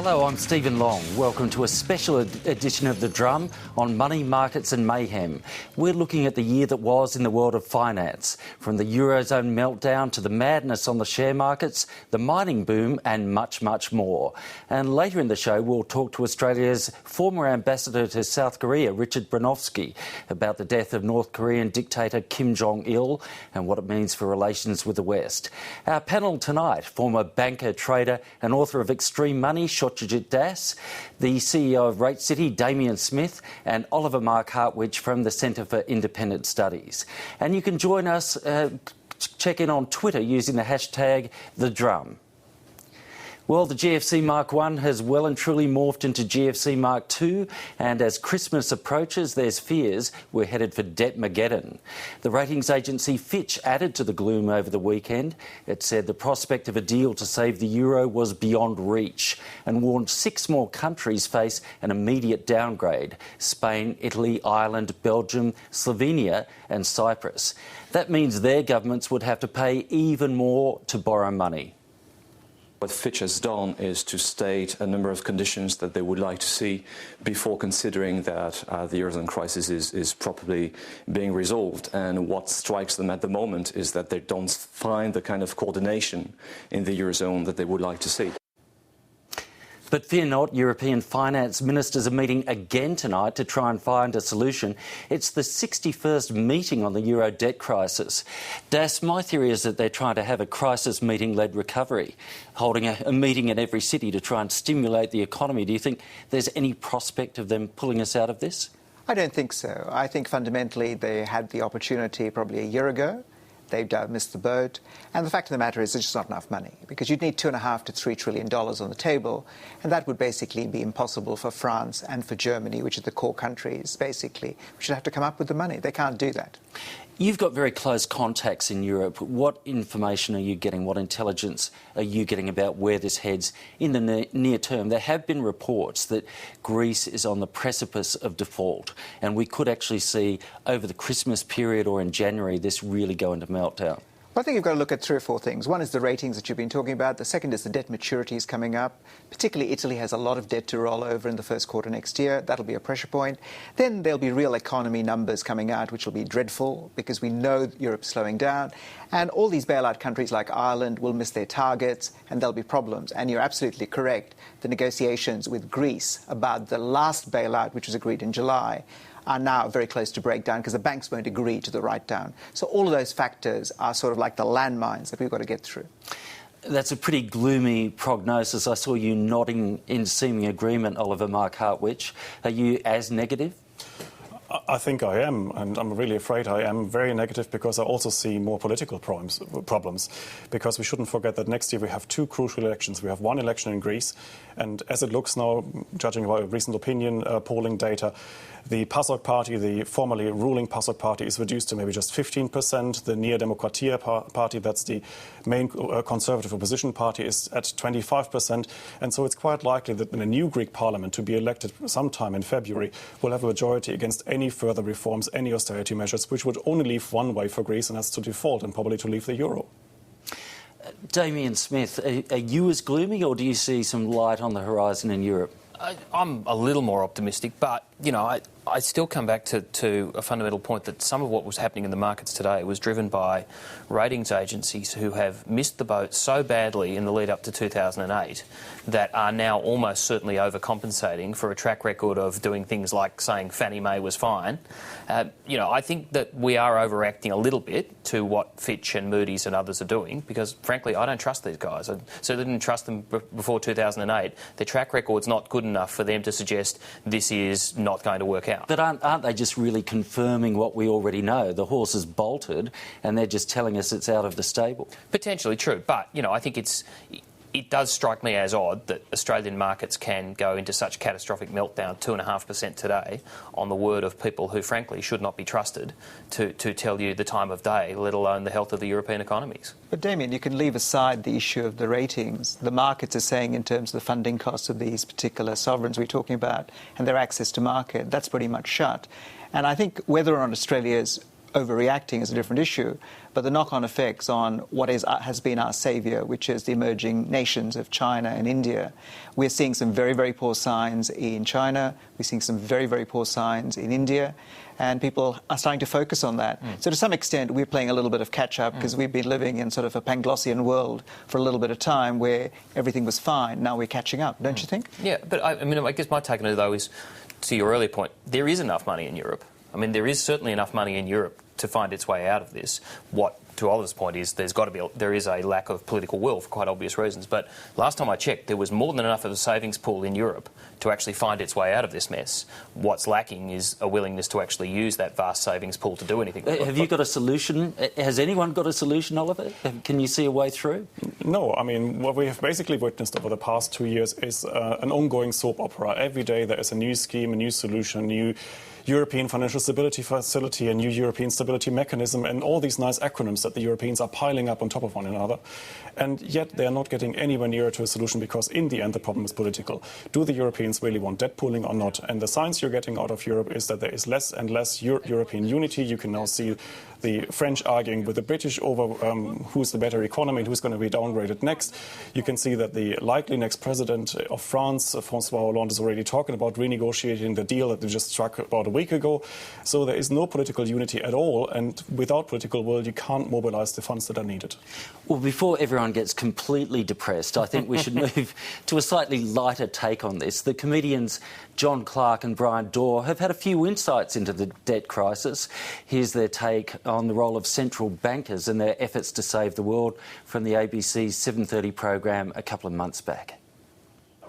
Hello, I'm Stephen Long. Welcome to a special edition of The Drum on money, markets and mayhem. We're looking at the year that was in the world of finance, from the Eurozone meltdown to the madness on the share markets, the mining boom and much, much more. And later in the show, we'll talk to Australia's former ambassador to South Korea, Richard Bronovsky, about the death of North Korean dictator Kim Jong-il and what it means for relations with the West. Our panel tonight, former banker, trader and author of Extreme Money, Satyajit, the CEO of Rate City, Damian Smith, and Oliver Marc Hartwich from the Centre for Independent Studies. And you can join us, check in on Twitter using the hashtag #TheDrum. Well, the GFC Mark 1 has well and truly morphed into GFC Mark 2, and as Christmas approaches, there's fears we're headed for Debt-mageddon. The ratings agency Fitch added to the gloom over the weekend. It said the prospect of a deal to save the euro was beyond reach and warned 6 more countries face an immediate downgrade: Spain, Italy, Ireland, Belgium, Slovenia and Cyprus. That means their governments would have to pay even more to borrow money. What Fitch has done is to state a number of conditions that they would like to see before considering that the Eurozone crisis is properly being resolved. And what strikes them at the moment is that they don't find the kind of coordination in the Eurozone that they would like to see. But fear not, European finance ministers are meeting again tonight to try and find a solution. It's the 61st meeting on the euro debt crisis. Das, my theory is that they're trying to have a crisis meeting-led recovery, holding a meeting in every city to try and stimulate the economy. Do you think there's any prospect of them pulling us out of this? I don't think so. I think fundamentally they had the opportunity probably a year ago. They've missed the boat. And the fact of the matter is there's just not enough money, because you'd need $2.5 to $3 trillion on the table. And that would basically be impossible for France and for Germany, which are the core countries, basically, which would have to come up with the money. They can't do that. You've got very close contacts in Europe. What information are you getting? What intelligence are you getting about where this heads in the near term? There have been reports that Greece is on the precipice of default, and we could actually see over the Christmas period or in January this really go into meltdown. Well, I think you've got to look at 3 or 4 things. One is the ratings that you've been talking about. The second is the debt maturities coming up. Particularly Italy has a lot of debt to roll over in the first quarter next year. That'll be a pressure point. Then there'll be real economy numbers coming out, which will be dreadful because we know Europe's slowing down. And all these bailout countries like Ireland will miss their targets and there'll be problems. And you're absolutely correct. The negotiations with Greece about the last bailout, which was agreed in July, are now very close to breakdown because the banks won't agree to the write-down. So all of those factors are sort of like the landmines that we've got to get through. That's a pretty gloomy prognosis. I saw you nodding in seeming agreement, Oliver Marc Hartwich. Are you as negative? I think I am, and I'm really afraid I am very negative because I also see more political problems. Because we shouldn't forget that next year we have 2 crucial elections. We have one election in Greece, and as it looks now, judging by recent opinion polling data, the PASOK party, the formerly ruling PASOK party, is reduced to maybe just 15%. The Nea Demokratia party, that's the main conservative opposition party, is at 25%. And so it's quite likely that in a new Greek parliament to be elected sometime in February will have a majority against any further reforms, any austerity measures, which would only leave one way for Greece, and that's to default and probably to leave the euro. Damian Smith, are you as gloomy, or do you see some light on the horizon in Europe? I'm a little more optimistic, but, you know, I still come back to a fundamental point that some of what was happening in the markets today was driven by ratings agencies who have missed the boat so badly in the lead up to 2008 that are now almost certainly overcompensating for a track record of doing things like saying Fannie Mae was fine. You know, I think that we are overreacting a little bit to what Fitch and Moody's and others are doing because, frankly, I don't trust these guys. I certainly didn't trust them before 2008. Their track record's not good enough for them to suggest this is not going to work out. But aren't they just really confirming what we already know? The horse has bolted and they're just telling us it's out of the stable. Potentially true, but, you know, I think it does strike me as odd that Australian markets can go into such catastrophic meltdown, 2.5% today, on the word of people who, frankly, should not be trusted to tell you the time of day, let alone the health of the European economies. But, Damien, you can leave aside the issue of the ratings. The markets are saying in terms of the funding costs of these particular sovereigns we're talking about and their access to market, that's pretty much shut. And I think whether or not Australia's overreacting is a different issue, but the knock-on effects on what has been our saviour, which is the emerging nations of China and India. We're seeing some very, very poor signs in China. We're seeing some very, very poor signs in India. And people are starting to focus on that. So to some extent, we're playing a little bit of catch-up because we've been living in sort of a Panglossian world for a little bit of time where everything was fine. Now we're catching up, don't you think? Yeah, but I guess my take on it, though, is, to your earlier point, there is enough money in Europe. I mean, there is certainly enough money in Europe to find its way out of this. What, to Oliver's point, is there is a lack of political will for quite obvious reasons. But last time I checked, there was more than enough of a savings pool in Europe to actually find its way out of this mess. What's lacking is a willingness to actually use that vast savings pool to do anything. Have you got a solution? Has anyone got a solution, Oliver? Can you see a way through? No. I mean, what we have basically witnessed over the past 2 years is an ongoing soap opera. Every day there is a new scheme, a new solution, a new European Financial Stability Facility, a new European Stability Mechanism, and all these nice acronyms that the Europeans are piling up on top of one another. And yet they are not getting anywhere nearer to a solution because in the end the problem is political. Do the Europeans really want debt pooling or not? And the signs you're getting out of Europe is that there is less and less European unity. You can now see the French arguing with the British over who's the better economy and who's going to be downgraded next. You can see that the likely next president of France, François Hollande, is already talking about renegotiating the deal that they just struck about a week ago. So there is no political unity at all, and without political will, you can't mobilise the funds that are needed. Well, before everyone gets completely depressed, I think we should move to a slightly lighter take on this. The comedians John Clark and Brian Dorr have had a few insights into the debt crisis. Here's their take on the role of central bankers and their efforts to save the world from the ABC's 7:30 program a couple of months back.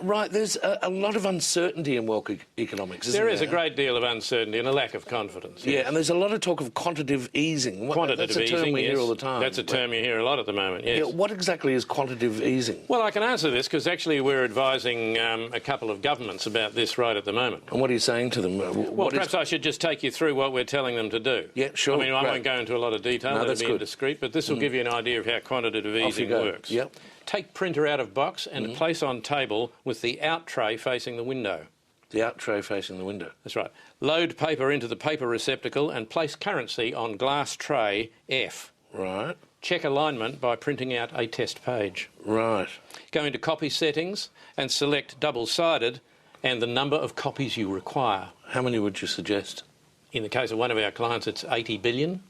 Right, there's a lot of uncertainty in world economics, isn't there? There is a great deal of uncertainty and a lack of confidence. Yeah, and there's a lot of talk of quantitative easing. Quantitative easing, that's a term we hear all the time. That's a term you hear a lot at the moment, yes. Yeah, what exactly is quantitative easing? Well, I can answer this because actually we're advising a couple of governments about this right at the moment. And what are you saying to them? Well, perhaps I should just take you through what we're telling them to do. Yeah, sure. I mean, I won't go into a lot of detail, that'll be indiscreet, but this will give you an idea of how quantitative easing works. Yep. Take printer out of box and place on table with the out tray facing the window. The out tray facing the window. That's right. Load paper into the paper receptacle and place currency on glass tray F. Right. Check alignment by printing out a test page. Right. Go into copy settings and select double-sided and the number of copies you require. How many would you suggest? In the case of one of our clients, it's 80 billion.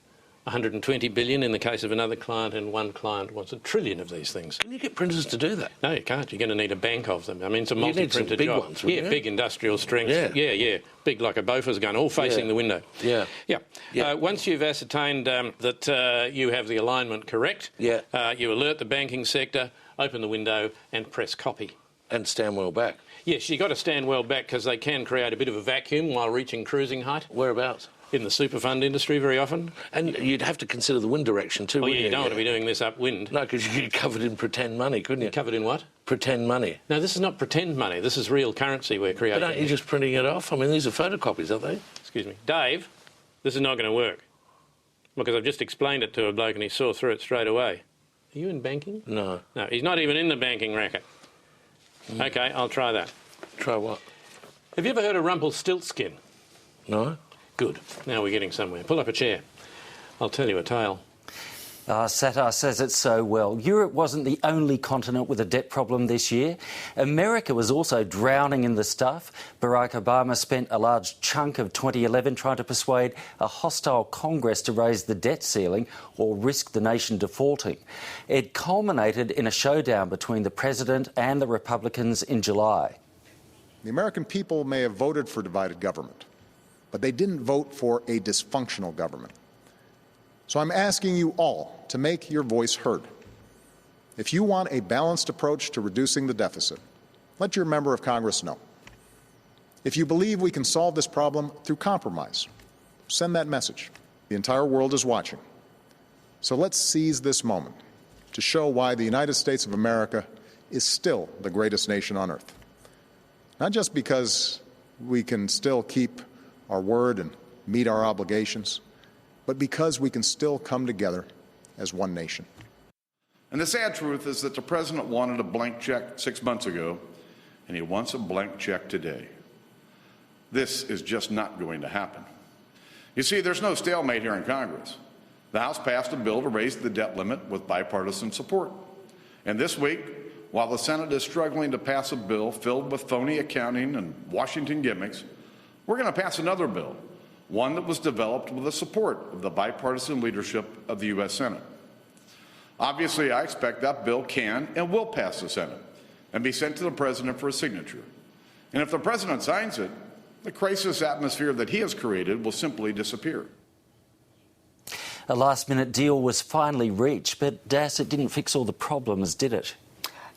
120 billion in the case of another client, and one client wants 1 trillion of these things. Can you get printers to do that? No, you can't. You're going to need a bank of them. I mean, it's a multi-printer big job. ones, yeah, big industrial strength. Yeah. Big like a Bofors gun, all facing the window. Yeah. Once you've ascertained that you have the alignment correct, you alert the banking sector, open the window and press copy. And stand well back. Yes, you've got to stand well back because they can create a bit of a vacuum while reaching cruising height. Whereabouts? In the super fund industry very often. And you'd have to consider the wind direction too, you don't want to be doing this upwind. No, because you'd get covered in pretend money, couldn't you? Covered in what? Pretend money. No, this is not pretend money. This is real currency we're creating. But aren't you just printing it off? I mean, these are photocopies, aren't they? Excuse me. Dave, this is not going to work. Because I've just explained it to a bloke and he saw through it straight away. Are you in banking? No. No, he's not even in the banking racket. OK, I'll try that. Try what? Have you ever heard of Rumpelstiltskin? No. Good. Now we're getting somewhere. Pull up a chair. I'll tell you a tale. Satyajit says it so well. Europe wasn't the only continent with a debt problem this year. America was also drowning in the stuff. Barack Obama spent a large chunk of 2011 trying to persuade a hostile Congress to raise the debt ceiling or risk the nation defaulting. It culminated in a showdown between the president and the Republicans in July. The American people may have voted for divided government, but they didn't vote for a dysfunctional government. So I'm asking you all to make your voice heard. If you want a balanced approach to reducing the deficit, let your member of Congress know. If you believe we can solve this problem through compromise, send that message. The entire world is watching. So let's seize this moment to show why the United States of America is still the greatest nation on earth. Not just because we can still keep our word and meet our obligations, but because we can still come together as one nation. And the sad truth is that the president wanted a blank check 6 months ago, and he wants a blank check today. This is just not going to happen. You see, there's no stalemate here in Congress. The House passed a bill to raise the debt limit with bipartisan support. And this week, while the Senate is struggling to pass a bill filled with phony accounting and Washington gimmicks, we're going to pass another bill, one that was developed with the support of the bipartisan leadership of the U.S. Senate. Obviously, I expect that bill can and will pass the Senate and be sent to the President for a signature. And if the President signs it, the crisis atmosphere that he has created will simply disappear. A last-minute deal was finally reached, but Das, it didn't fix all the problems, did it?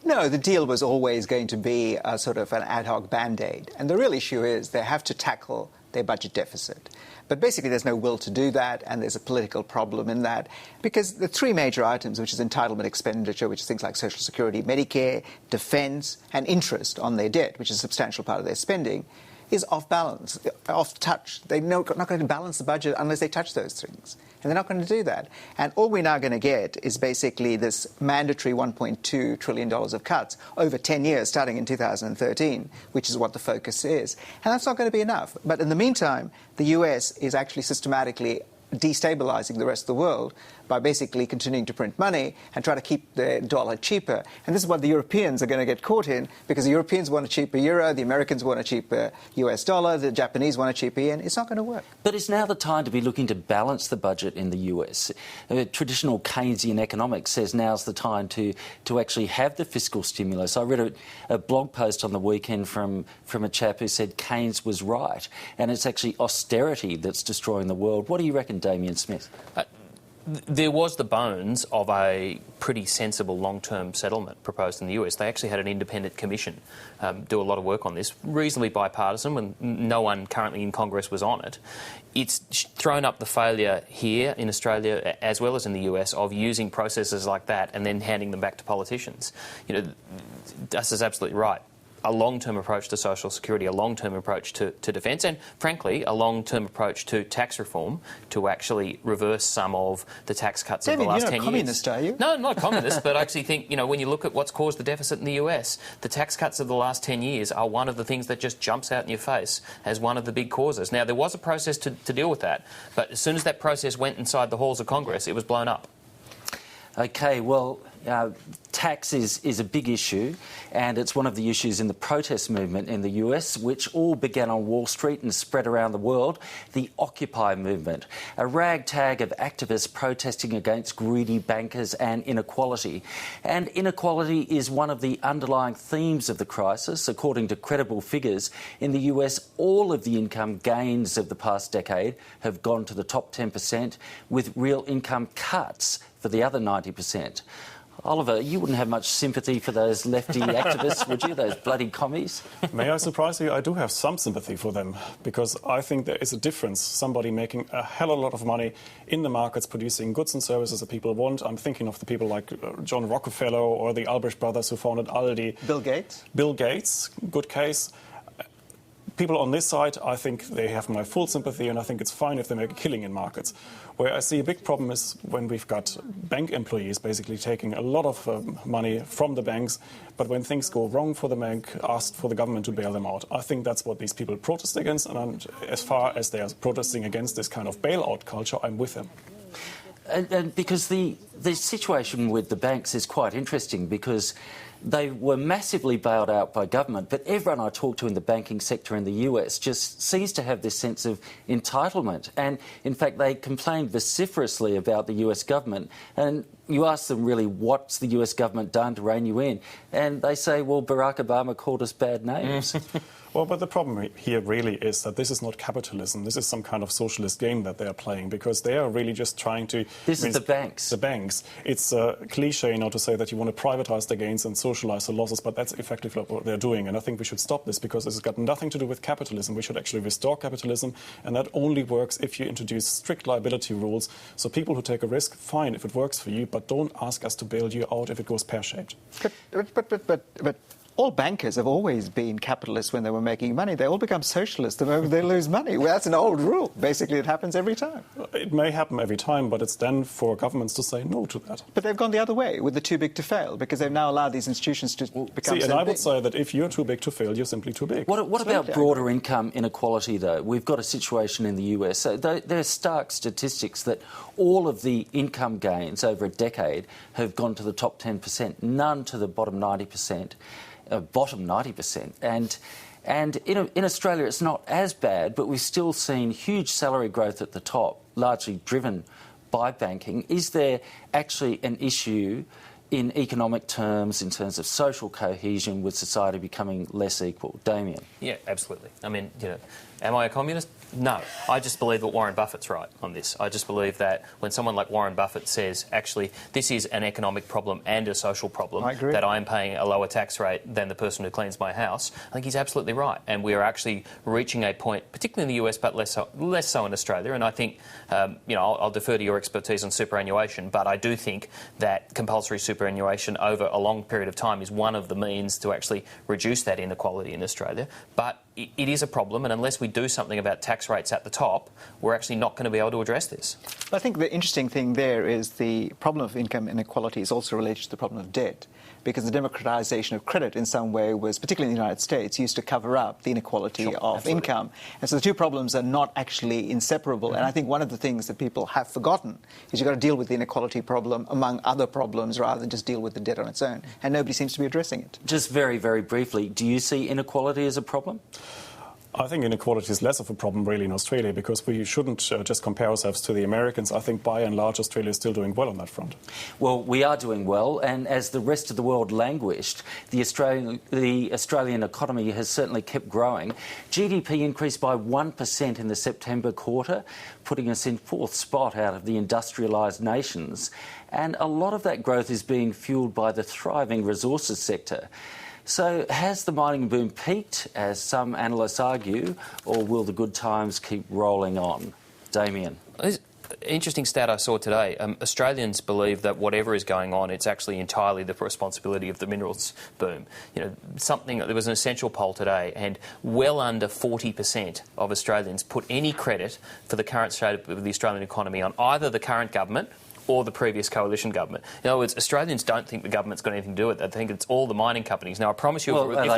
No, the deal was always going to be a sort of an ad hoc band-aid. And the real issue is they have to tackle their budget deficit. But basically there's no will to do that, and there's a political problem in that, because the three major items, which is entitlement expenditure, which is things like Social Security, Medicare, defence, and interest on their debt, which is a substantial part of their spending, is off balance, off touch. They're not going to balance the budget unless they touch those things. And they're not going to do that. And all we're now going to get is basically this mandatory $1.2 trillion of cuts over 10 years, starting in 2013, which is what the focus is. And that's not going to be enough. But in the meantime, the US is actually systematically destabilizing the rest of the world by basically continuing to print money and try to keep the dollar cheaper. And this is what the Europeans are going to get caught in, because the Europeans want a cheaper euro, the Americans want a cheaper US dollar, the Japanese want a cheaper yen. It's not going to work. But it's now the time to be looking to balance the budget in the US. Traditional Keynesian economics says now's the time to actually have the fiscal stimulus. I read a blog post on the weekend from a chap who said Keynes was right, and it's actually austerity that's destroying the world. What do you reckon, Damian Smith? There was the bones of a pretty sensible long-term settlement proposed in the US. They actually had an independent commission do a lot of work on this, reasonably bipartisan, when no one currently in Congress was on it. It's thrown up the failure here in Australia, as well as in the US, of using processes like that and then handing them back to politicians. You know, Das is absolutely right. A long-term approach to social security, a long-term approach to defence, and frankly, a long-term approach to tax reform to actually reverse some of the tax cuts of the last 10 years. You're not communist, are you? No, I'm not communist, but I actually think, you know, when you look at what's caused the deficit in the US, the tax cuts of the last 10 years are one of the things that just jumps out in your face as one of the big causes. Now, there was a process to deal with that, but as soon as that process went inside the halls of Congress, it was blown up. OK, well, tax is a big issue, and it's one of the issues in the protest movement in the US, which all began on Wall Street and spread around the world, the Occupy movement, a ragtag of activists protesting against greedy bankers and inequality. And inequality is one of the underlying themes of the crisis. According to credible figures, in the US, all of the income gains of the past decade have gone to the top 10%, with real income cuts for the other 90%. Oliver, you wouldn't have much sympathy for those lefty activists, would you? Those bloody commies? May I surprise you? I do have some sympathy for them, because I think there is a difference. Somebody making a hell of a lot of money in the markets, producing goods and services that people want. I'm thinking of the people like John Rockefeller or the Albrecht brothers who founded Aldi. Bill Gates? Bill Gates, good case. People on this side, I think they have my full sympathy, and I think it's fine if they make a killing in markets. Where I see a big problem is when we've got bank employees basically taking a lot of money from the banks, but when things go wrong for the bank, ask for the government to bail them out. I think that's what these people protest against, and as far as they are protesting against this kind of bailout culture, I'm with them. And because the situation with the banks is quite interesting, because they were massively bailed out by government, but everyone I talk to in the banking sector in the US just seems to have this sense of entitlement. And in fact, they complain vociferously about the US government. And you ask them, really, what's the US government done to rein you in? And they say, well, Barack Obama called us bad names. Well, but the problem here really is that this is not capitalism. This is some kind of socialist game that they are playing, because they are really just trying to... This is the banks. The banks. It's a cliche now to say that you want to privatize the gains and socialize the losses, but that's effectively what they're doing. And I think we should stop this, because this has got nothing to do with capitalism. We should actually restore capitalism, and that only works if you introduce strict liability rules. So people who take a risk, fine if it works for you, but don't ask us to bail you out if it goes pear-shaped. But all bankers have always been capitalists when they were making money. They all become socialists the moment they lose money. Well, that's an old rule. Basically, it happens every time. It may happen every time, but it's then for governments to say no to that. But they've gone the other way with the too big to fail, because they've now allowed these institutions to become and so I would big. say that if you're too big to fail, you're simply too big. What about broader income inequality, though? We've got a situation in the US. So there are stark statistics that all of the income gains over a decade have gone to the top 10%, none to the bottom 90%. And in Australia it's not as bad, but we've still seen huge salary growth at the top, largely driven by banking. Is there actually an issue in economic terms, in terms of social cohesion, with society becoming less equal? Damian? Yeah, absolutely. I mean, am I a communist? No. I just believe that Warren Buffett's right on this. I just believe that when someone like Warren Buffett says, actually, this is an economic problem and a social problem, that I'm paying a lower tax rate than the person who cleans my house, I think he's absolutely right. And we are actually reaching a point, particularly in the US, but less so in Australia. And I think, I'll defer to your expertise on superannuation, but I do think that compulsory superannuation over a long period of time is one of the means to actually reduce that inequality in Australia. But it is a problem, and unless we do something about tax rates at the top, we're actually not going to be able to address this. I think the interesting thing there is the problem of income inequality is also related to the problem of debt, because the democratisation of credit in some way was, particularly in the United States, used to cover up the inequality of income. And so the two problems are not actually inseparable. And I think one of the things that people have forgotten is you've got to deal with the inequality problem among other problems rather than just deal with the debt on its own. And nobody seems to be addressing it. Just very, very briefly, do you see inequality as a problem? I think inequality is less of a problem really in Australia, because we shouldn't just compare ourselves to the Americans. I think by and large Australia is still doing well on that front. Well, we are doing well, and as the rest of the world languished, the Australian economy has certainly kept growing. GDP increased by 1% in the September quarter, putting us in fourth spot out of the industrialised nations. And a lot of that growth is being fuelled by the thriving resources sector. So has the mining boom peaked, as some analysts argue, or will the good times keep rolling on? Damian? Interesting stat I saw today. Australians believe that whatever is going on, it's actually entirely the responsibility of the minerals boom. There was an Essential poll today, and well under 40% of Australians put any credit for the current state of the Australian economy on either the current government or the previous coalition government. In other words, Australians don't think the government's got anything to do with it. They think it's all the mining companies. Now, I promise you, if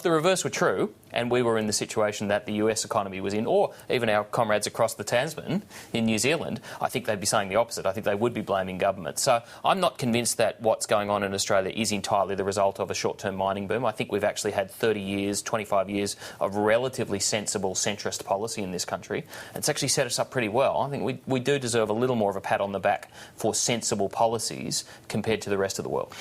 the reverse were true, and we were in the situation that the US economy was in, or even our comrades across the Tasman in New Zealand, I think they'd be saying the opposite. I think they would be blaming government. So I'm not convinced that what's going on in Australia is entirely the result of a short-term mining boom. I think we've actually had 30 years, 25 years of relatively sensible centrist policy in this country. It's actually set us up pretty well. I think we do deserve a little more of a pat on the back for sensible policies compared to the rest of the world.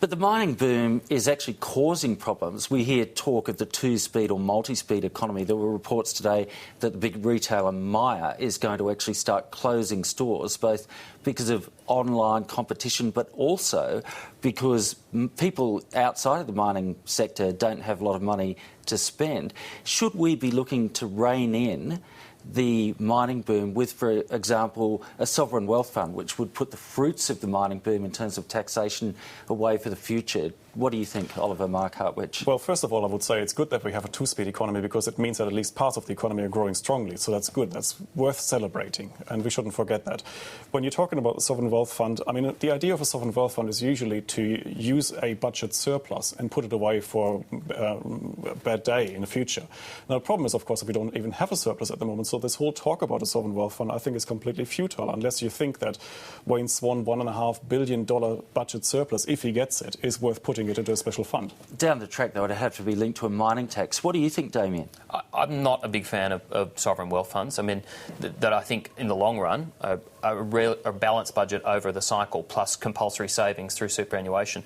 But the mining boom is actually causing problems. We hear talk of the two-speed or multi-speed economy. There were reports today that the big retailer Myer is going to actually start closing stores, both because of online competition, but also because people outside of the mining sector don't have a lot of money to spend. Should we be looking to rein in the mining boom with, for example, a sovereign wealth fund, which would put the fruits of the mining boom in terms of taxation away for the future? What do you think, Oliver, Marc, Hartwich? Well, first of all, I would say it's good that we have a two-speed economy, because it means that at least parts of the economy are growing strongly. So that's good. That's worth celebrating, and we shouldn't forget that. When you're talking about the sovereign wealth fund, I mean, the idea of a sovereign wealth fund is usually to use a budget surplus and put it away for a bad day in the future. Now, the problem is, of course, that we don't even have a surplus at the moment. So this whole talk about a sovereign wealth fund, I think, is completely futile, unless you think that Wayne Swan $1.5 billion budget surplus, if he gets it, is worth putting it into a special fund. Down the track, though, it'd have to be linked to a mining tax. What do you think, Damian? I'm not a big fan of sovereign wealth funds. I mean, that I think in the long run, a balanced budget over the cycle plus compulsory savings through superannuation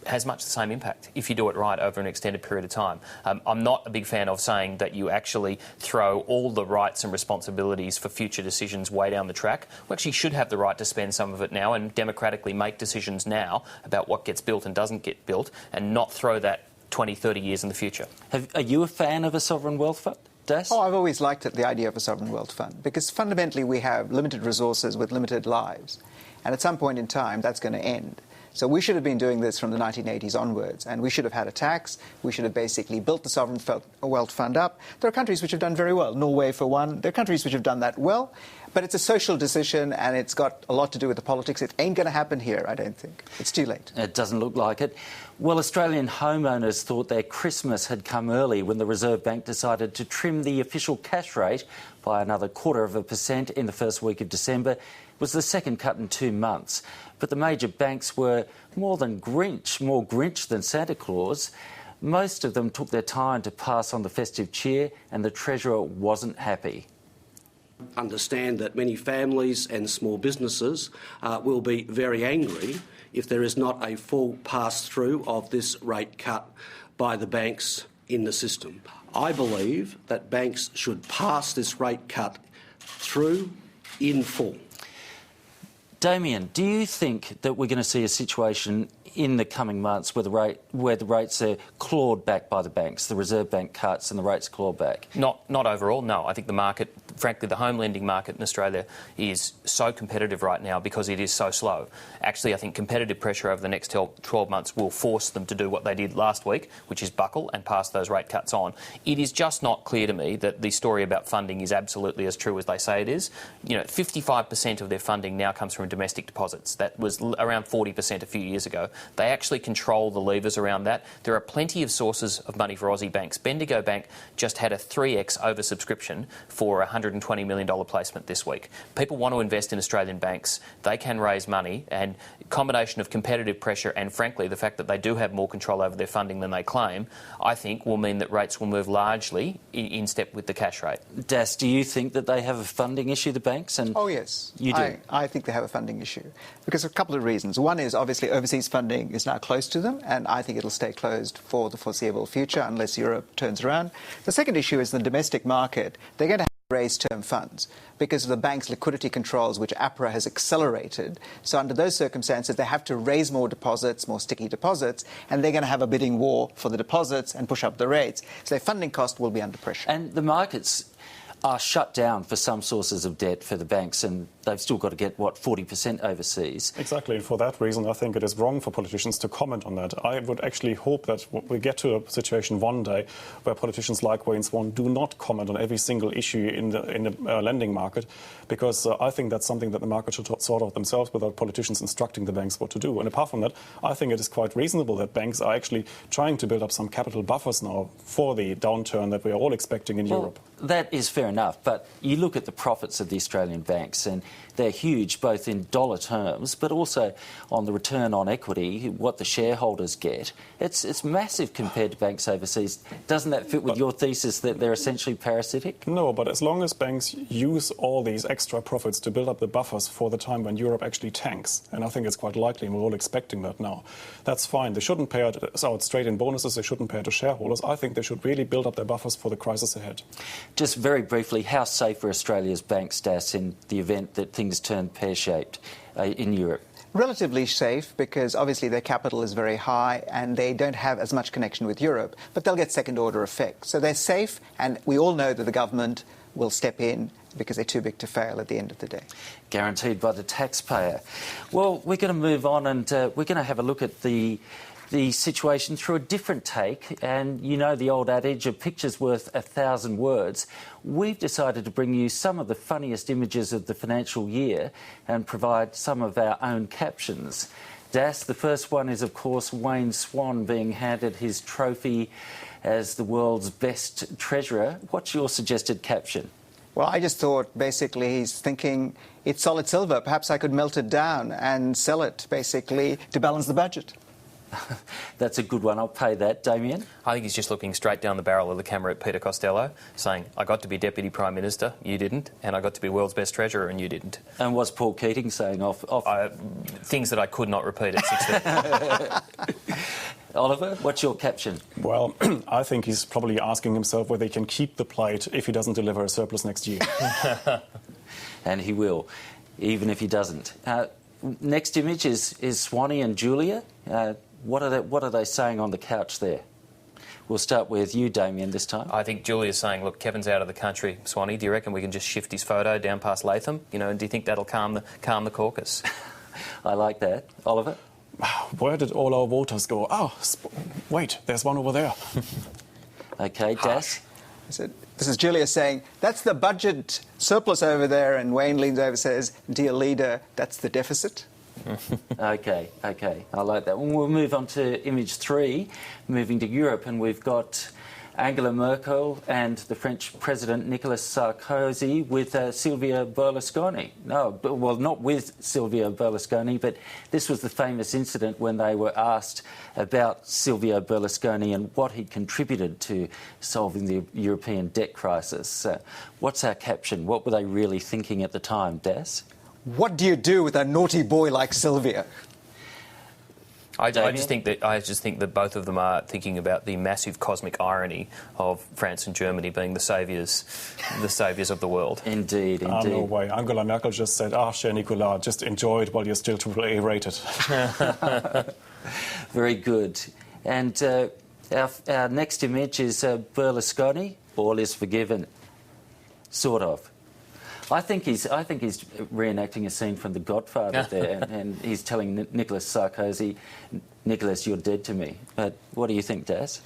has much the same impact if you do it right over an extended period of time. I'm not a big fan of saying that you actually throw all the rights and responsibilities for future decisions way down the track. We actually should have the right to spend some of it now and democratically make decisions now about what gets built and doesn't get built, and not throw that 20, 30 years in the future. Are you a fan of a sovereign wealth fund? Oh, I've always liked the idea of a sovereign wealth fund, because fundamentally we have limited resources with limited lives. And at some point in time, that's going to end. So we should have been doing this from the 1980s onwards, and we should have had a tax. We should have basically built the sovereign wealth fund up. There are countries which have done very well, Norway for one. There are countries which have done that well, but it's a social decision and it's got a lot to do with the politics. It ain't going to happen here, I don't think. It's too late. It doesn't look like it. Well, Australian homeowners thought their Christmas had come early when the Reserve Bank decided to trim the official cash rate by another 0.25% in the first week of December. It was the second cut in 2 months. But the major banks were more Grinch than Santa Claus. Most of them took their time to pass on the festive cheer, and the Treasurer wasn't happy. Understand that many families and small businesses will be very angry if there is not a full pass-through of this rate cut by the banks in the system. I believe that banks should pass this rate cut through in full. Damian, do you think that we're going to see a situation in the coming months where the rates are clawed back by the banks, the Reserve Bank cuts and the rates clawed back? Not overall, no. I think the market, frankly, the home lending market in Australia is so competitive right now because it is so slow. Actually, I think competitive pressure over the next 12 months will force them to do what they did last week, which is buckle and pass those rate cuts on. It is just not clear to me that the story about funding is absolutely as true as they say it is. 55% of their funding now comes from domestic deposits. That was around 40% a few years ago. They actually control the levers around that. There are plenty of sources of money for Aussie banks. Bendigo Bank just had a 3x oversubscription for a $120 million placement this week. People want to invest in Australian banks. They can raise money, and a combination of competitive pressure and, frankly, the fact that they do have more control over their funding than they claim, I think will mean that rates will move largely in step with the cash rate. Das, do you think that they have a funding issue, the banks? Oh, yes. You do? I think they have a funding issue because of a couple of reasons. One is obviously overseas funding is now close to them, and I think it'll stay closed for the foreseeable future unless Europe turns around. The second issue is the domestic market. They're going to have to raise term funds because of the bank's liquidity controls, which APRA has accelerated. So under those circumstances, they have to raise more deposits, more sticky deposits, and they're going to have a bidding war for the deposits and push up the rates. So their funding cost will be under pressure. And the markets are shut down for some sources of debt for the banks, and they've still got to get, 40% overseas. Exactly. For that reason, I think it is wrong for politicians to comment on that. I would actually hope that we get to a situation one day where politicians like Wayne Swan do not comment on every single issue in the lending market, because I think that's something that the market should sort out themselves without politicians instructing the banks what to do. And apart from that, I think it is quite reasonable that banks are actually trying to build up some capital buffers now for the downturn that we are all expecting in Europe. That is fair enough, but you look at the profits of the Australian banks and they're huge, both in dollar terms, but also on the return on equity, what the shareholders get. It's massive compared to banks overseas. Doesn't that fit with your thesis that they're essentially parasitic? No, but as long as banks use all these extra profits to build up the buffers for the time when Europe actually tanks, and I think it's quite likely, and we're all expecting that now, that's fine. They shouldn't pay out straight in bonuses, they shouldn't pay it to shareholders. I think they should really build up their buffers for the crisis ahead. Just very briefly, how safe are Australia's banks, Das, in the event that things turn pear-shaped in Europe? Relatively safe because obviously their capital is very high and they don't have as much connection with Europe, but they'll get second-order effects. So they're safe, and we all know that the government will step in because they're too big to fail at the end of the day. Guaranteed by the taxpayer. Well, we're going to move on and we're going to have a look at the situation through a different take, and you know the old adage, a picture's worth 1,000 words. We've decided to bring you some of the funniest images of the financial year and provide some of our own captions. Das, the first one is, of course, Wayne Swan being handed his trophy as the world's best treasurer. What's your suggested caption? Well, I just thought basically he's thinking it's solid silver. Perhaps I could melt it down and sell it basically to balance the budget. That's a good one. I'll pay that. Damian? I think he's just looking straight down the barrel of the camera at Peter Costello, saying, I got to be Deputy Prime Minister, you didn't, and I got to be World's Best Treasurer, and you didn't. And what's Paul Keating saying off? Things that I could not repeat at 16. Oliver, what's your caption? Well, I think he's probably asking himself whether he can keep the plate if he doesn't deliver a surplus next year. And he will, even if he doesn't. Next image is Swanee and Julia. What are they saying on the couch there? We'll start with you, Damian, this time. I think Julia's saying, look, Kevin's out of the country. Swanee, do you reckon we can just shift his photo down past Latham? And do you think that'll calm the caucus? I like that. Oliver? Where did all our voters go? Oh, wait, there's one over there. OK, Des? This is Julia saying, that's the budget surplus over there, and Wayne leans over and says, dear leader, that's the deficit. OK, I like that. We'll move on to image 3, moving to Europe, and we've got Angela Merkel and the French President Nicolas Sarkozy with Silvio Berlusconi. No, well, not with Silvio Berlusconi, but this was the famous incident when they were asked about Silvio Berlusconi and what he contributed to solving the European debt crisis. What's our caption? What were they really thinking at the time, Das? What do you do with a naughty boy like Silvio? I just think that both of them are thinking about the massive cosmic irony of France and Germany being the saviours of the world. Indeed. No way. Angela Merkel just said, cher Nicolas, just enjoy it while you're still AAA rated. Very good. And our next image is Berlusconi. All is forgiven. Sort of. I think he's reenacting a scene from The Godfather there, and he's telling Nicolas Sarkozy, Nicolas, you're dead to me. But what do you think, Das?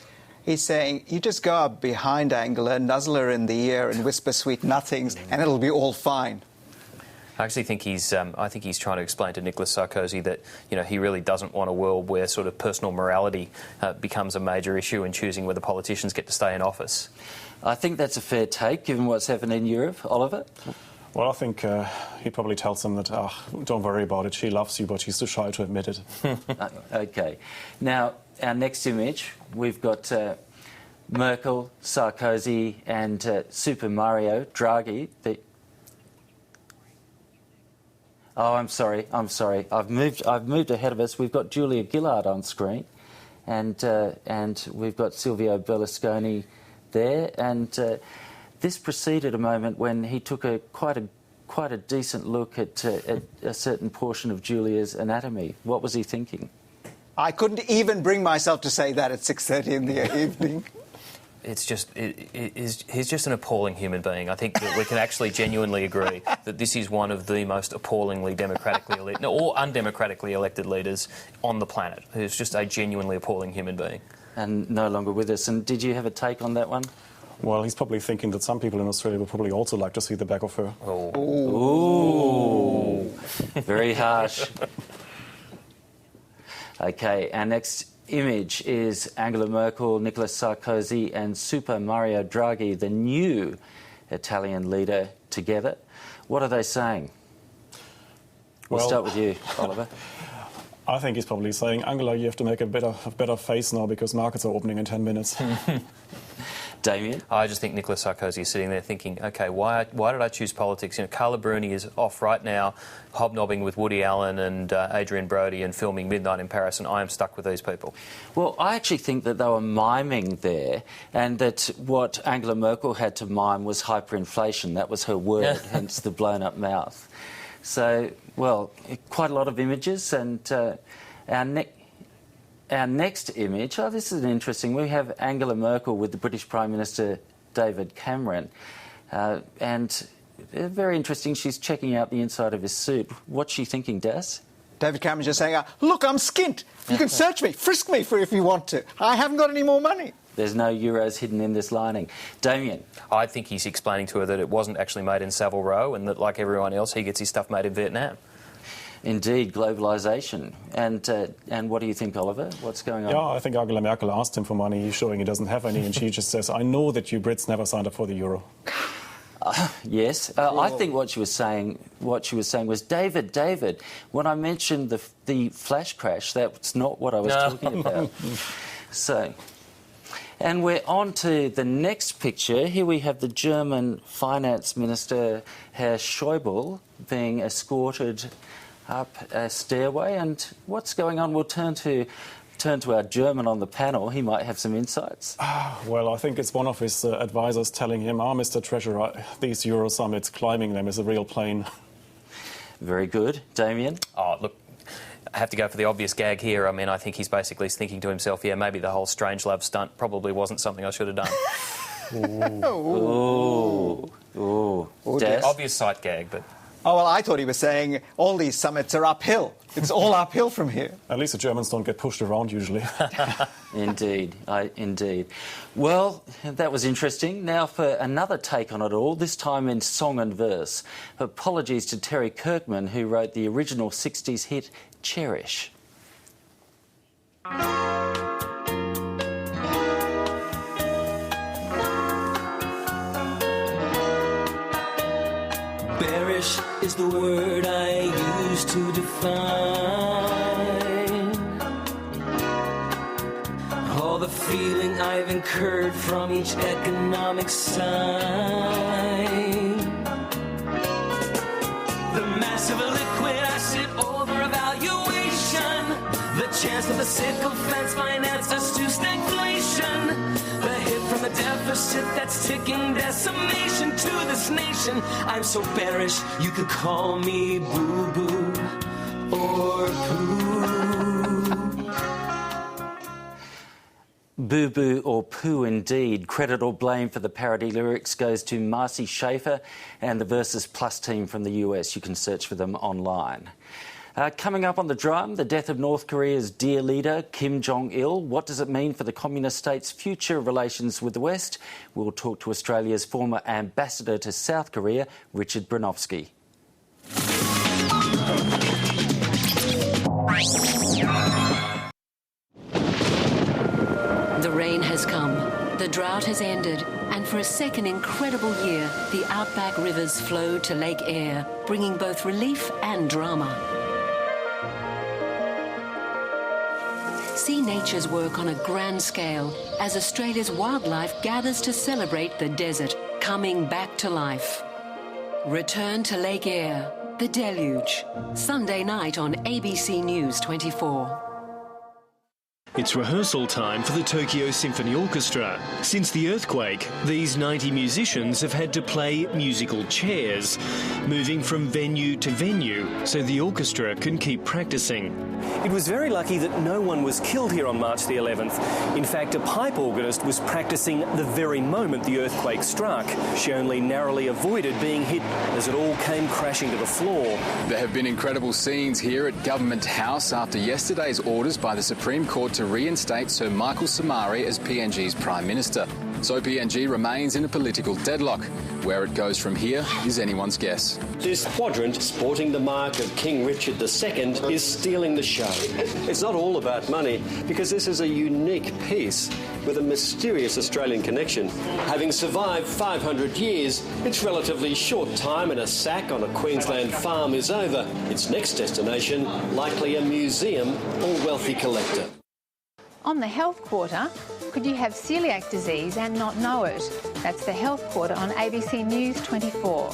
He's saying, you just go up behind Angela, nuzzle her in the ear and whisper sweet nothings, and it'll be all fine. I actually think he's trying to explain to Nicolas Sarkozy that he really doesn't want a world where sort of personal morality becomes a major issue in choosing whether politicians get to stay in office. I think that's a fair take, given what's happened in Europe. Oliver? Well, I think he probably tells them that, don't worry about it, she loves you, but she's too shy to admit it. OK. Now, our next image, we've got Merkel, Sarkozy and Super Mario Draghi. Oh, I'm sorry. I've moved ahead of us. We've got Julia Gillard on screen, and we've got Silvio Berlusconi there, and this preceded a moment when he took quite a decent look at a certain portion of Julia's anatomy. What was he thinking? I couldn't even bring myself to say that at 6:30 in the evening. He's just an appalling human being. I think that we can actually genuinely agree that this is one of the most appallingly democratically elected, or undemocratically elected leaders on the planet. Who's just a genuinely appalling human being. And no longer with us. And did you have a take on that one? Well, he's probably thinking that some people in Australia would probably also like to see the back of her. Ooh. Very harsh. OK, our next image is Angela Merkel, Nicolas Sarkozy and Super Mario Draghi, the new Italian leader, together. What are they saying? We'll start with you, Oliver. I think he's probably saying, Angela, you have to make a better face now because markets are opening in 10 minutes. Damian? I just think Nicolas Sarkozy is sitting there thinking, OK, why did I choose politics? Carla Bruni is off right now, hobnobbing with Woody Allen and Adrian Brody and filming Midnight in Paris, and I am stuck with these people. Well, I actually think that they were miming there, and that what Angela Merkel had to mime was hyperinflation. That was her word, hence the blown-up mouth. So, well, quite a lot of images, and our next image, this is interesting. We have Angela Merkel with the British Prime Minister David Cameron. And very interesting, she's checking out the inside of his suit. What's she thinking, Das? David Cameron's just saying, look, I'm skint. You can search me, frisk me if you want to. I haven't got any more money. There's no euros hidden in this lining. Damien? I think he's explaining to her that it wasn't actually made in Savile Row and that, like everyone else, he gets his stuff made in Vietnam. Indeed, globalisation. And what do you think, Oliver? What's going on? Yeah, I think Angela Merkel asked him for money. He's showing he doesn't have any, and she just says, I know that you Brits never signed up for the euro. Yes. I think what she was saying was, David, when I mentioned the flash crash, that's not what I was talking about. So, and we're on to the next picture. Here we have the German Finance Minister, Herr Schäuble, being escorted up a stairway. And what's going on? We'll turn to our German on the panel. He might have some insights. Well, I think it's one of his advisors telling him, Mr. Treasurer, these Euro summits, climbing them is a real pain. Very good. Damien? Oh, look, I have to go for the obvious gag here. I mean, I think he's basically thinking to himself, yeah, maybe the whole Strangelove stunt probably wasn't something I should have done. Ooh. Obvious sight gag, but... Oh, well, I thought he was saying all these summits are uphill. It's all uphill from here. At least the Germans don't get pushed around usually. Indeed, indeed. Well, that was interesting. Now for another take on it all, this time in song and verse. Apologies to Terry Kirkman, who wrote the original 60s hit Cherish. Bearish is the word I use to define all the feeling I've incurred from each economic sign. The massive liquid asset overvaluation, the chance that the sycophants finance us to stagflation, the hit from the deficit that's ticking decimation to this nation. I'm so bearish, you could call me boo-boo or poo. Boo-boo or poo indeed. Credit or blame for the parody lyrics goes to Marcy Schaefer and the Versus Plus team from the US. You can search for them online. Coming up on the drum, the death of North Korea's dear leader, Kim Jong-il. What does it mean for the communist state's future relations with the West? We'll talk to Australia's former ambassador to South Korea, Richard Broinowski. The rain has come, the drought has ended, and for a second incredible year, the outback rivers flowed to Lake Eyre, bringing both relief and drama. See nature's work on a grand scale as Australia's wildlife gathers to celebrate the desert coming back to life. Return to Lake Eyre, The Deluge, Sunday night on ABC News 24. It's rehearsal time for the Tokyo Symphony Orchestra. Since the earthquake, these 90 musicians have had to play musical chairs, moving from venue to venue so the orchestra can keep practicing. It was very lucky that no one was killed here on March the 11th. In fact, a pipe organist was practicing the very moment the earthquake struck. She only narrowly avoided being hit as it all came crashing to the floor. There have been incredible scenes here at Government House after yesterday's orders by the Supreme Court to reinstate Sir Michael Somare as PNG's Prime Minister. So PNG remains in a political deadlock. Where it goes from here is anyone's guess. This quadrant, sporting the mark of King Richard II, is stealing the show. It's not all about money, because this is a unique piece with a mysterious Australian connection. Having survived 500 years, its relatively short time in a sack on a Queensland farm is over. Its next destination, likely a museum or wealthy collector. On the Health Quarter, could you have celiac disease and not know it? That's the Health Quarter on ABC News 24.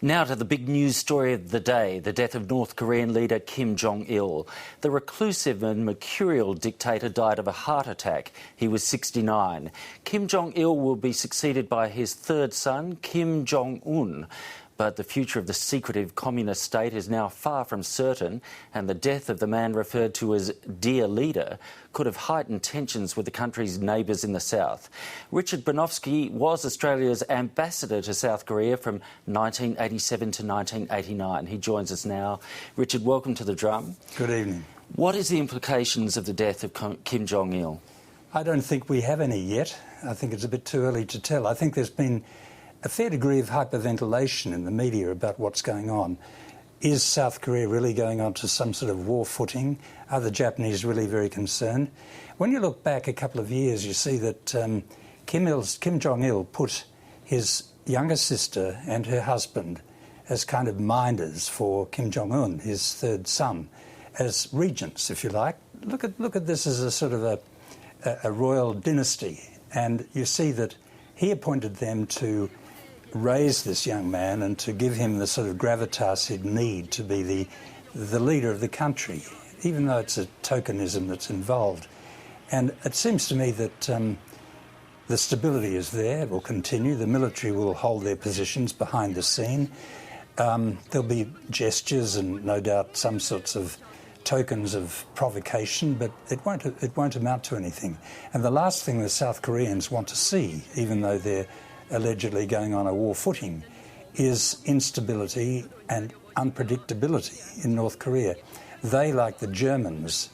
Now to the big news story of the day, the death of North Korean leader Kim Jong-il. The reclusive and mercurial dictator died of a heart attack. He was 69. Kim Jong-il will be succeeded by his third son, Kim Jong-un. But the future of the secretive communist state is now far from certain, and the death of the man referred to as dear leader could have heightened tensions with the country's neighbours in the south. Richard Broinowski was Australia's ambassador to South Korea from 1987 to 1989. He joins us now. Richard, welcome to the drum. Good evening. What is the implications of the death of Kim Jong-il? I don't think we have any yet. I think it's a bit too early to tell. I think there's been a fair degree of hyperventilation in the media about what's going on. Is South Korea really going on to some sort of war footing? Are the Japanese really very concerned? When you look back a couple of years, you see that Kim Jong-il put his younger sister and her husband as kind of minders for Kim Jong-un, his third son, as regents, if you like. Look at this as a sort of a royal dynasty, and you see that he appointed them to raise this young man and to give him the sort of gravitas he'd need to be the leader of the country, even though it's a tokenism that's involved. And it seems to me that the stability is there, it will continue, the military will hold their positions behind the scene. There'll be gestures and no doubt some sorts of tokens of provocation, but it won't amount to anything. And the last thing the South Koreans want to see, even though they're allegedly going on a war footing, is instability and unpredictability in North Korea. They, like the Germans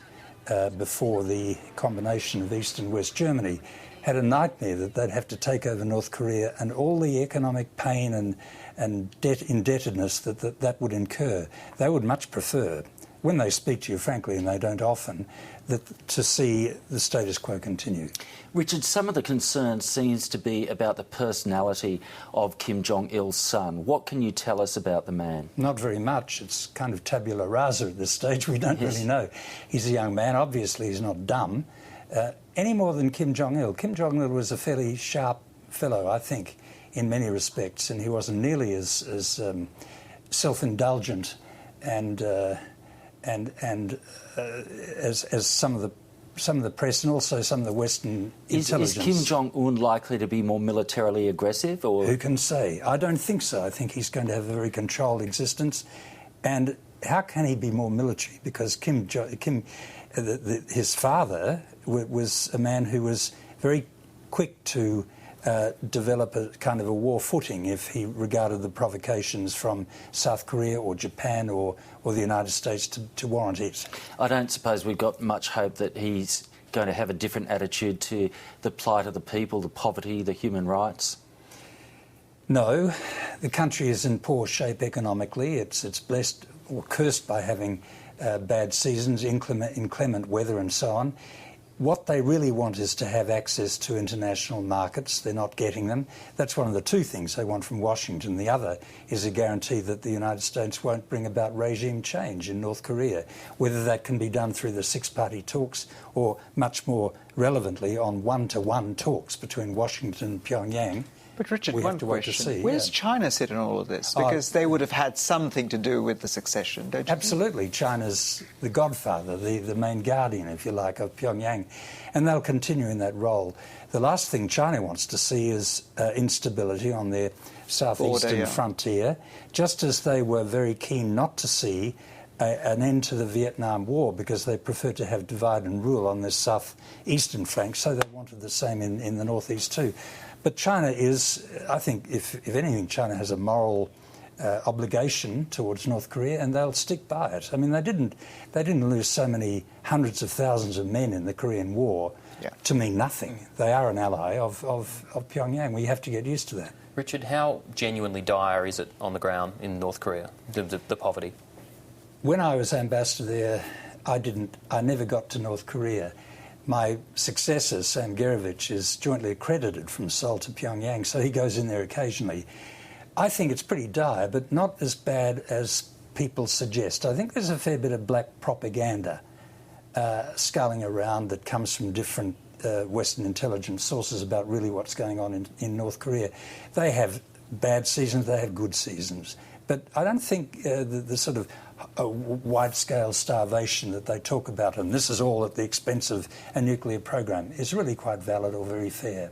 before the combination of East and West Germany, had a nightmare that they'd have to take over North Korea and all the economic pain and indebtedness that would incur. They would much prefer, when they speak to you frankly, and they don't often, to see the status quo continue. Richard, some of the concern seems to be about the personality of Kim Jong-il's son. What can you tell us about the man? Not very much. It's kind of tabula rasa at this stage. We don't really know. He's a young man. Obviously, he's not dumb, any more than Kim Jong-il. Kim Jong-il was a fairly sharp fellow, I think, in many respects, and he wasn't nearly as self-indulgent and as some of the press and also some of the Western intelligence. Is Kim Jong-un likely to be more militarily aggressive? Or who can say? I don't think so. I think he's going to have a very controlled existence. And how can he be more military? Because his father was a man who was very quick to develop a kind of a war footing if he regarded the provocations from South Korea or Japan or the United States to warrant it. I don't suppose we've got much hope that he's going to have a different attitude to the plight of the people, the poverty, the human rights? No. The country is in poor shape economically. It's blessed or cursed by having bad seasons, inclement weather and so on. What they really want is to have access to international markets. They're not getting them. That's one of the two things they want from Washington. The other is a guarantee that the United States won't bring about regime change in North Korea, whether that can be done through the six-party talks or, much more relevantly, on one-to-one talks between Washington and Pyongyang. But Richard, we one have to wait question. to see. Where's China sit in all of this? Because they would have had something to do with the succession, don't you Absolutely. think? China's the godfather, the main guardian, if you like, of Pyongyang. And they'll continue in that role. The last thing China wants to see is instability on their southeastern frontier, just as they were very keen not to see an end to the Vietnam War because they prefer to have divide and rule on their southeastern flank, so they wanted the same in the northeast too. But China is, I think, if anything, China has a moral obligation towards North Korea, and they'll stick by it. I mean, they didn't lose so many hundreds of thousands of men in the Korean War to mean nothing. They are an ally of Pyongyang. We have to get used to that. Richard, how genuinely dire is it on the ground in North Korea in terms of the poverty? When I was ambassador there, I never got to North Korea. My successor, Sam Gerevich, is jointly accredited from Seoul to Pyongyang, so he goes in there occasionally. I think it's pretty dire, but not as bad as people suggest. I think there's a fair bit of black propaganda sculling around that comes from different Western intelligence sources about really what's going on in North Korea. They have bad seasons, they have good seasons. But I don't think the sort of wide-scale starvation that they talk about, and this is all at the expense of a nuclear program, is really quite valid or very fair.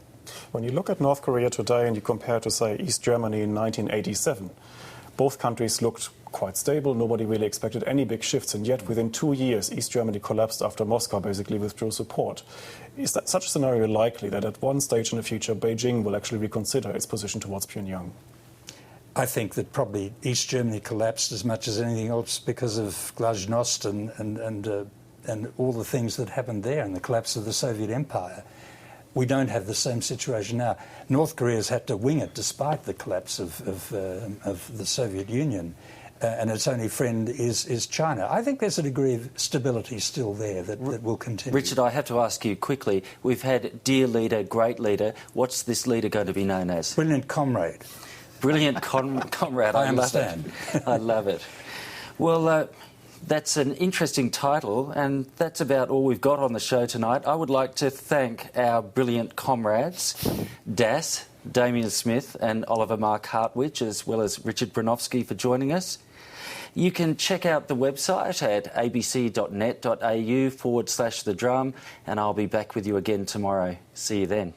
When you look at North Korea today and you compare to, say, East Germany in 1987, both countries looked quite stable. Nobody really expected any big shifts, and yet within 2 years, East Germany collapsed after Moscow basically withdrew support. Is that such a scenario likely that at one stage in the future, Beijing will actually reconsider its position towards Pyongyang? I think that probably East Germany collapsed as much as anything else because of Glasnost and all the things that happened there and the collapse of the Soviet Empire. We don't have the same situation now. North Korea's had to wing it despite the collapse of the Soviet Union, and its only friend is China. I think there's a degree of stability still there that will continue. Richard, I have to ask you quickly. We've had dear leader, great leader. What's this leader going to be known as? Brilliant comrade. Brilliant comrade. I understand. Love it. I love it. Well, that's an interesting title, and that's about all we've got on the show tonight. I would like to thank our brilliant comrades, Damian Smith and Oliver Marc Hartwich, as well as Richard Bronowski, for joining us. You can check out the website at abc.net.au/the drum, and I'll be back with you again tomorrow. See you then.